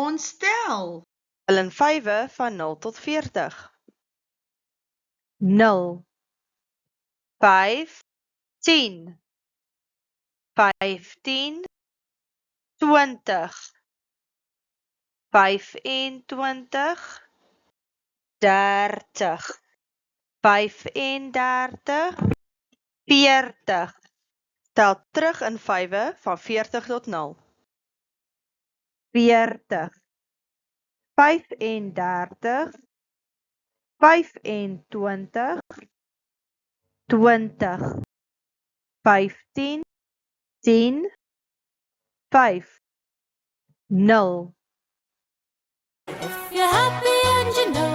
ons tel. Tel in vywe van 0 tot 40. 0, 5, 10, 15, 20, 25, 30, 35, 40. Tel terug in vywe van 40 tot 0. 40, 35, 25, 20, 15, 10, 5, 0. If you're happy and you know